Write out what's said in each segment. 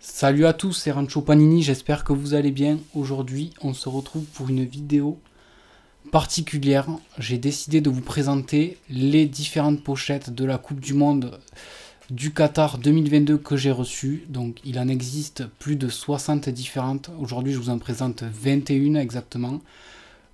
Salut à tous, c'est Rancho Panini, j'espère que vous allez bien. Aujourd'hui, on se retrouve pour une vidéo particulière. J'ai décidé de vous présenter les différentes pochettes de la Coupe du Monde du Qatar 2022 que j'ai reçues. Donc, il en existe plus de 60 différentes. Aujourd'hui, je vous en présente 21 exactement.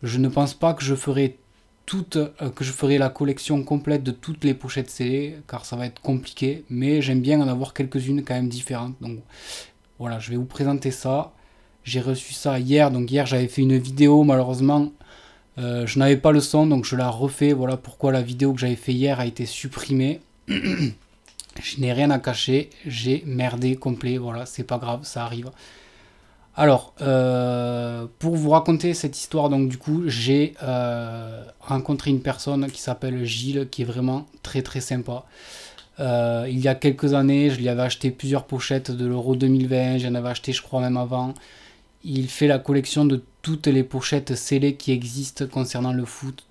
Je ne pense pas que je ferai la collection complète de toutes les pochettes scellées, car ça va être compliqué, mais j'aime bien en avoir quelques-unes quand même différentes. Donc voilà, je vais vous présenter ça. J'ai reçu ça hier, donc hier j'avais fait une vidéo, malheureusement je n'avais pas le son, donc je la refais. Voilà pourquoi la vidéo que j'avais fait hier a été supprimée. Je n'ai rien à cacher, j'ai merdé complet, voilà, c'est pas grave, ça arrive. Alors, pour vous raconter cette histoire, donc du coup, j'ai rencontré une personne qui s'appelle Gilles, qui est vraiment très très sympa. Il y a quelques années, je lui avais acheté plusieurs pochettes de l'Euro 2020, j'en avais acheté je crois même avant. Il fait la collection de toutes les pochettes scellées qui existent concernant le foot.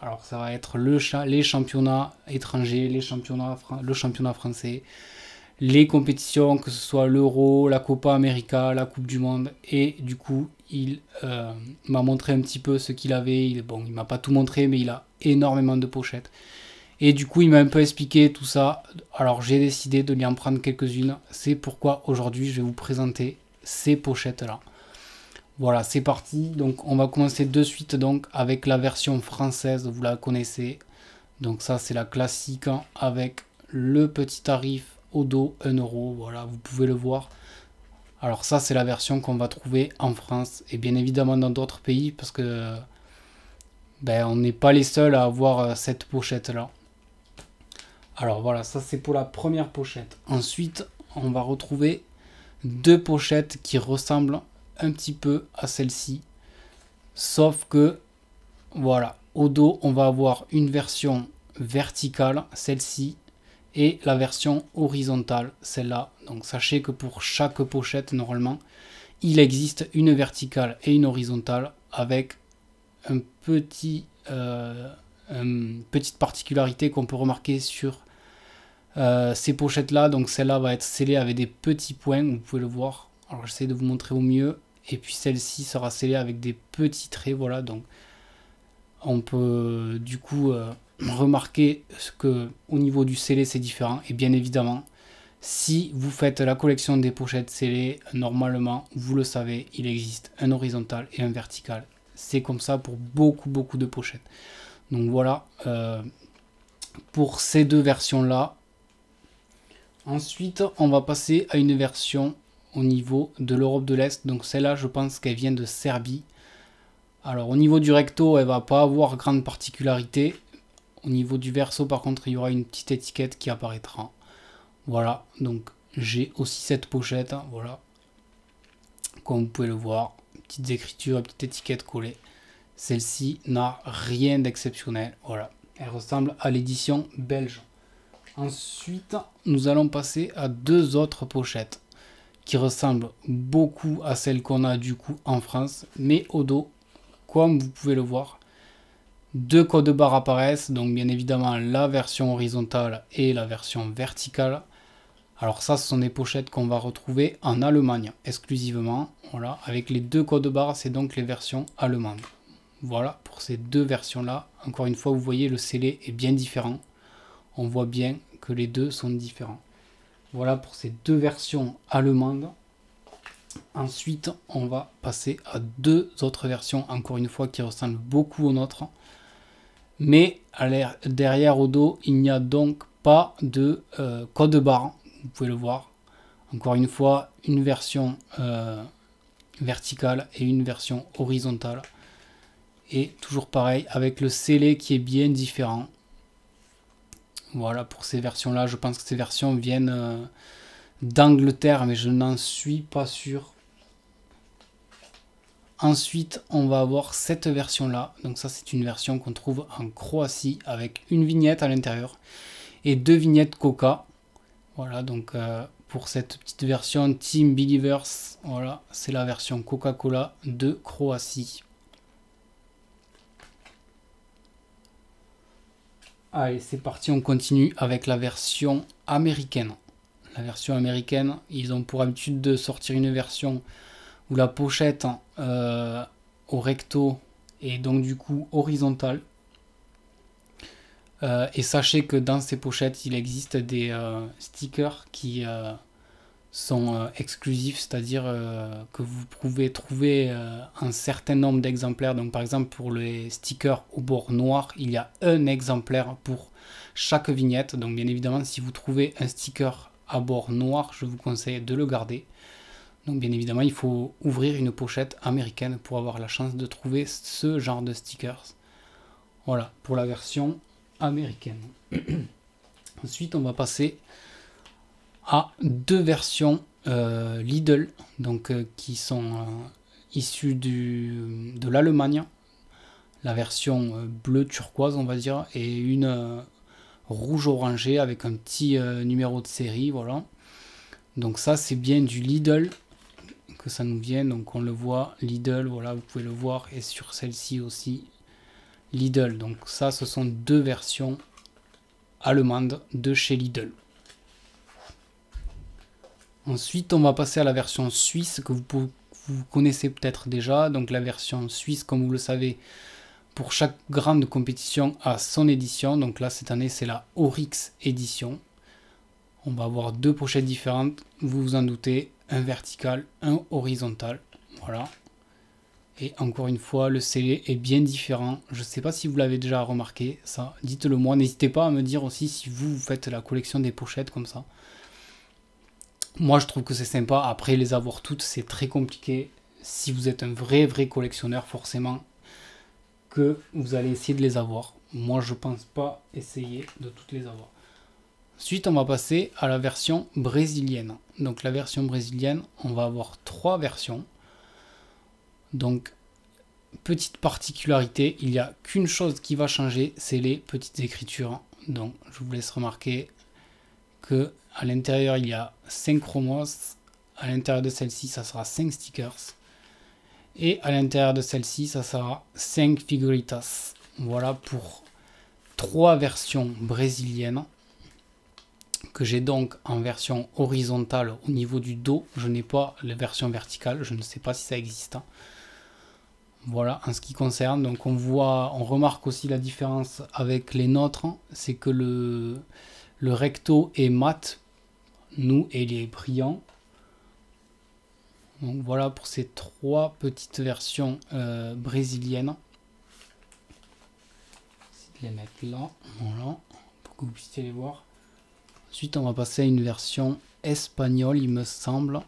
Alors ça va être les championnats étrangers, le championnat français, les compétitions, que ce soit l'Euro, la Copa América, la Coupe du Monde. Et du coup, il m'a montré un petit peu ce qu'il avait. Bon, il m'a pas tout montré, mais il a énormément de pochettes. Et du coup, il m'a un peu expliqué tout ça. Alors, j'ai décidé de lui en prendre quelques-unes. C'est pourquoi aujourd'hui, je vais vous présenter ces pochettes-là. Voilà, c'est parti. Donc, on va commencer de suite donc avec la version française. Vous la connaissez. Donc, ça, c'est la classique hein, avec le petit tarif au dos 1 euro. Voilà, vous pouvez le voir. Alors, ça, c'est la version qu'on va trouver en France et bien évidemment dans d'autres pays parce que on n'est pas les seuls à avoir cette pochette-là. Alors voilà, ça c'est pour la première pochette. Ensuite, on va retrouver deux pochettes qui ressemblent un petit peu à celle-ci. Sauf que, voilà, au dos, on va avoir une version verticale, celle-ci, et la version horizontale, celle-là. Donc sachez que pour chaque pochette, normalement, il existe une verticale et une horizontale avec une petite particularité qu'on peut remarquer sur ces pochettes là. Donc celle-là va être scellée avec des petits points, vous pouvez le voir. Alors j'essaie de vous montrer au mieux. Et puis celle-ci sera scellée avec des petits traits, voilà. Donc on peut du coup remarquer que au niveau du scellé c'est différent. Et bien évidemment, si vous faites la collection des pochettes scellées, normalement vous le savez, il existe un horizontal et un vertical. C'est comme ça pour beaucoup de pochettes. Donc voilà pour ces deux versions là. Ensuite, on va passer à une version au niveau de l'Europe de l'Est. Donc celle-là, je pense qu'elle vient de Serbie. Alors au niveau du recto, elle va pas avoir grande particularité. Au niveau du verso, par contre, il y aura une petite étiquette qui apparaîtra. Voilà, donc j'ai aussi cette pochette. Hein, voilà, comme vous pouvez le voir, petites écritures, petite étiquette collée. Celle-ci n'a rien d'exceptionnel. Voilà, elle ressemble à l'édition belge. Ensuite, nous allons passer à deux autres pochettes qui ressemblent beaucoup à celles qu'on a du coup en France, mais au dos, comme vous pouvez le voir, deux codes barres apparaissent, donc bien évidemment la version horizontale et la version verticale. Alors ça, ce sont des pochettes qu'on va retrouver en Allemagne exclusivement, voilà, avec les deux codes barres, c'est donc les versions allemandes. Voilà pour ces deux versions là. Encore une fois, vous voyez, le scellé est bien différent. On voit bien que les deux sont différents. Voilà pour ces deux versions allemandes. Ensuite, on va passer à deux autres versions, encore une fois, qui ressemblent beaucoup aux nôtres. Mais derrière au dos, il n'y a donc pas de code barre. Vous pouvez le voir. Encore une fois, une version verticale et une version horizontale. Et toujours pareil, avec le scellé qui est bien différent. Voilà pour ces versions là, je pense que ces versions viennent d'Angleterre, mais je n'en suis pas sûr. Ensuite, on va avoir cette version là, donc ça c'est une version qu'on trouve en Croatie avec une vignette à l'intérieur et deux vignettes Coca. Voilà, donc pour cette petite version Team Believers, voilà, c'est la version Coca-Cola de Croatie. Allez, c'est parti, on continue avec la version américaine. la version américaine, ils ont pour habitude de sortir une version où la pochette au recto est donc du coup horizontale. Et sachez que dans ces pochettes, il existe des stickers qui sont exclusifs, c'est-à-dire que vous pouvez trouver un certain nombre d'exemplaires. Donc par exemple pour les stickers au bord noir, il y a un exemplaire pour chaque vignette. Donc bien évidemment, si vous trouvez un sticker à bord noir, je vous conseille de le garder. Donc bien évidemment, il faut ouvrir une pochette américaine pour avoir la chance de trouver ce genre de stickers. Voilà, pour la version américaine. Ensuite, on va passer à deux versions Lidl, donc qui sont issues de l'Allemagne. La version bleu turquoise, on va dire, et une rouge orangé avec un petit numéro de série, voilà. Donc ça, c'est bien du Lidl que ça nous vient. Donc on le voit, Lidl, voilà, vous pouvez le voir, et sur celle-ci aussi, Lidl. Donc ça, ce sont deux versions allemandes de chez Lidl. Ensuite, on va passer à la version suisse que vous connaissez peut-être déjà. Donc la version suisse, comme vous le savez, pour chaque grande compétition a son édition. Donc là, cette année, c'est la Oryx édition. On va avoir deux pochettes différentes, vous vous en doutez, un vertical, un horizontal. Voilà. Et encore une fois, le scellé est bien différent. Je ne sais pas si vous l'avez déjà remarqué, ça. Dites-le moi. N'hésitez pas à me dire aussi si vous faites la collection des pochettes comme ça. Moi, je trouve que c'est sympa. Après, les avoir toutes, c'est très compliqué. Si vous êtes un vrai collectionneur, forcément, que vous allez essayer de les avoir. Moi, je pense pas essayer de toutes les avoir. Ensuite, on va passer à la version brésilienne. Donc, la version brésilienne, on va avoir trois versions. Donc, petite particularité, il n'y a qu'une chose qui va changer, c'est les petites écritures. Donc, je vous laisse remarquer que à l'intérieur, il y a 5 chromos. À l'intérieur de celle-ci, ça sera 5 stickers. Et à l'intérieur de celle-ci, ça sera 5 figuritas. Voilà pour trois versions brésiliennes que j'ai donc en version horizontale au niveau du dos. Je n'ai pas la version verticale, je ne sais pas si ça existe. Voilà en ce qui concerne. Donc on remarque aussi la différence avec les nôtres, c'est que le recto est mat, nous, et il est brillant. Donc voilà pour ces trois petites versions brésiliennes. Je vais les mettre là, voilà, pour que vous puissiez les voir. Ensuite, on va passer à une version espagnole, il me semble.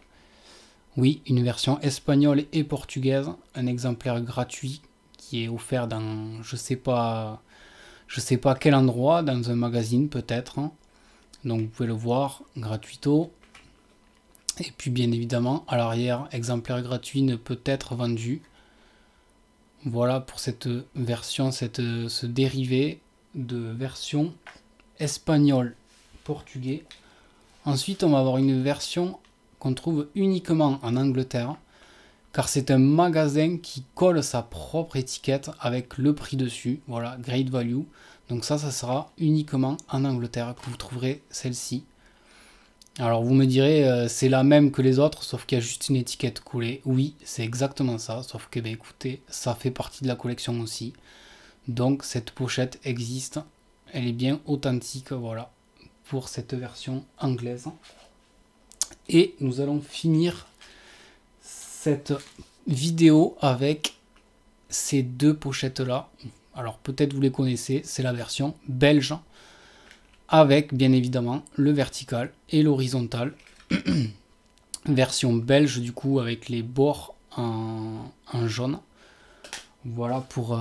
Oui, une version espagnole et portugaise. Un exemplaire gratuit qui est offert dans, je sais pas quel endroit, dans un magazine peut-être. Donc vous pouvez le voir, gratuito. Et puis bien évidemment, à l'arrière, exemplaire gratuit ne peut être vendu. Voilà pour cette version, ce dérivé de version espagnol-portugais. Ensuite, on va avoir une version qu'on trouve uniquement en Angleterre, car c'est un magasin qui colle sa propre étiquette avec le prix dessus. Voilà, Great Value. Donc ça sera uniquement en Angleterre que vous trouverez celle-ci. Alors vous me direz, c'est la même que les autres, sauf qu'il y a juste une étiquette collée. Oui, c'est exactement ça, sauf que, ben, écoutez, ça fait partie de la collection aussi. Donc cette pochette existe, elle est bien authentique, voilà, pour cette version anglaise. Et nous allons finir cette vidéo avec ces deux pochettes-là. Alors peut-être vous les connaissez, c'est la version belge, avec bien évidemment le vertical et l'horizontal. Version belge du coup avec les bords en jaune. Voilà pour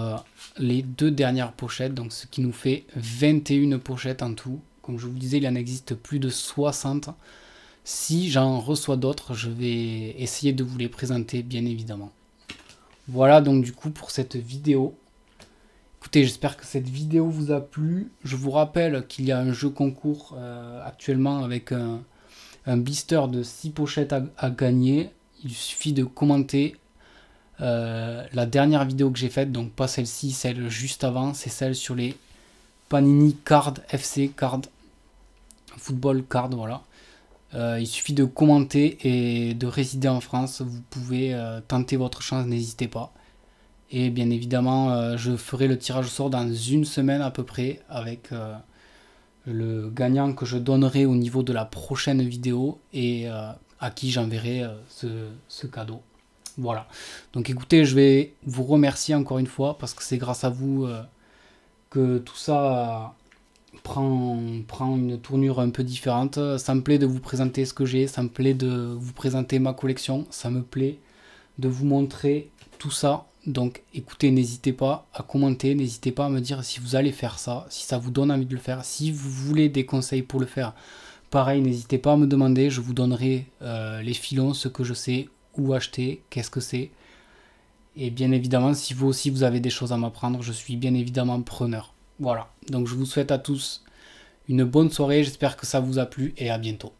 les deux dernières pochettes, donc ce qui nous fait 21 pochettes en tout. Comme je vous disais, il en existe plus de 60. Si j'en reçois d'autres, je vais essayer de vous les présenter bien évidemment. Voilà donc du coup pour cette vidéo. Écoutez, j'espère que cette vidéo vous a plu. Je vous rappelle qu'il y a un jeu concours actuellement avec un blister de 6 pochettes à gagner. Il suffit de commenter la dernière vidéo que j'ai faite, donc pas celle-ci, celle juste avant, c'est celle sur les Panini Card FC Card Football Card, voilà. Il suffit de commenter et de résider en France. Vous pouvez tenter votre chance, n'hésitez pas. Et bien évidemment, je ferai le tirage au sort dans une semaine à peu près avec le gagnant que je donnerai au niveau de la prochaine vidéo et à qui j'enverrai ce cadeau. Voilà. Donc écoutez, je vais vous remercier encore une fois parce que c'est grâce à vous que tout ça prend une tournure un peu différente. Ça me plaît de vous présenter ce que j'ai, ça me plaît de vous présenter ma collection, ça me plaît de vous montrer tout ça. Donc écoutez, n'hésitez pas à commenter, n'hésitez pas à me dire si vous allez faire ça, si ça vous donne envie de le faire, si vous voulez des conseils pour le faire. Pareil, n'hésitez pas à me demander, je vous donnerai les filons, ce que je sais, où acheter, qu'est-ce que c'est. Et bien évidemment, si vous aussi vous avez des choses à m'apprendre, je suis bien évidemment preneur. Voilà, donc je vous souhaite à tous une bonne soirée, j'espère que ça vous a plu et à bientôt.